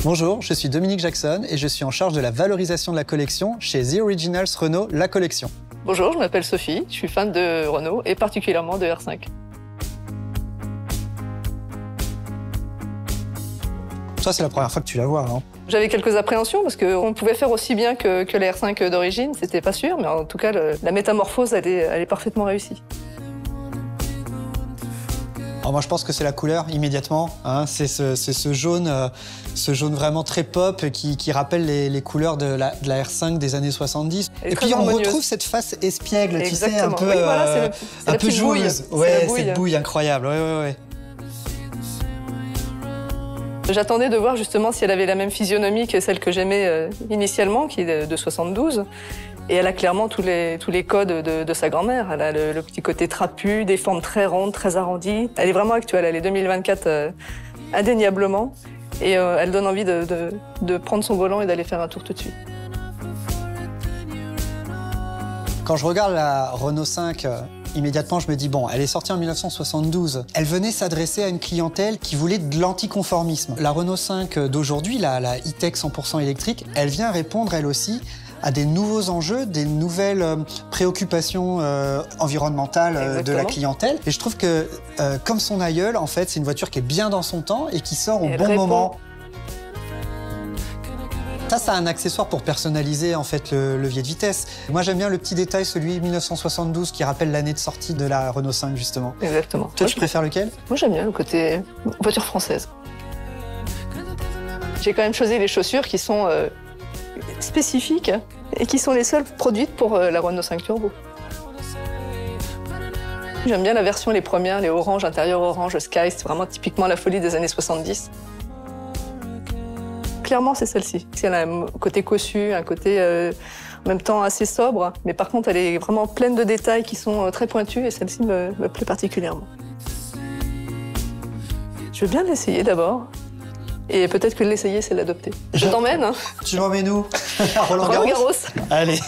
Bonjour, je suis Dominique Jackson et je suis en charge de la valorisation de la collection chez The Originals Renault La Collection. Bonjour, je m'appelle Sophie, je suis fan de Renault et particulièrement de R5. Ça, c'est la première fois que tu la vois, hein? J'avais quelques appréhensions parce qu'on pouvait faire aussi bien que la R5 d'origine, c'était pas sûr, mais en tout cas, la métamorphose, elle est parfaitement réussie. Alors moi, je pense que c'est la couleur, immédiatement, hein. C'est ce jaune vraiment très pop qui rappelle les couleurs de la R5 des années 70. Et puis on retrouve cette face espiègle, exactement. Tu sais, un peu, oui, voilà, un peu joueuse. Ouais, bouille. Cette bouille incroyable, ouais. J'attendais de voir justement si elle avait la même physionomie que celle que j'aimais initialement, qui est de 72. Et elle a clairement tous les codes de sa grand-mère. Elle a le petit côté trapu, des formes très rondes, très arrondies. Elle est vraiment actuelle, elle est 2024 indéniablement. Et elle donne envie de prendre son volant et d'aller faire un tour tout de suite. Quand je regarde la Renault 5, immédiatement, je me dis, bon, elle est sortie en 1972. Elle venait s'adresser à une clientèle qui voulait de l'anticonformisme. La Renault 5 d'aujourd'hui, la E-Tech 100% électrique, elle vient répondre, elle aussi, à des nouveaux enjeux, des nouvelles préoccupations environnementales de la clientèle. Et je trouve que, comme son aïeul, en fait, c'est une voiture qui est bien dans son temps et qui sort au bon moment. Ça, c'est un accessoire pour personnaliser en fait le levier de vitesse. Moi, j'aime bien le petit détail, celui 1972, qui rappelle l'année de sortie de la Renault 5, justement. Exactement. Toi, tu préfères lequel? Moi, j'aime bien le côté voiture française. J'ai quand même choisi les chaussures qui sont spécifiques et qui sont les seules produites pour la Renault 5 Turbo. J'aime bien la version, les premières, les oranges, intérieur orange, sky, c'est vraiment typiquement la folie des années 70. Clairement, c'est celle-ci. Elle a un côté cossu, un côté en même temps assez sobre, mais par contre, elle est vraiment pleine de détails qui sont très pointus et celle-ci me plaît particulièrement. Je veux bien l'essayer d'abord. Et peut-être que l'essayer, c'est l'adopter. Je t'emmène, hein. Tu m'emmènes où? À Roland-Garros. Roland-Garros. Allez.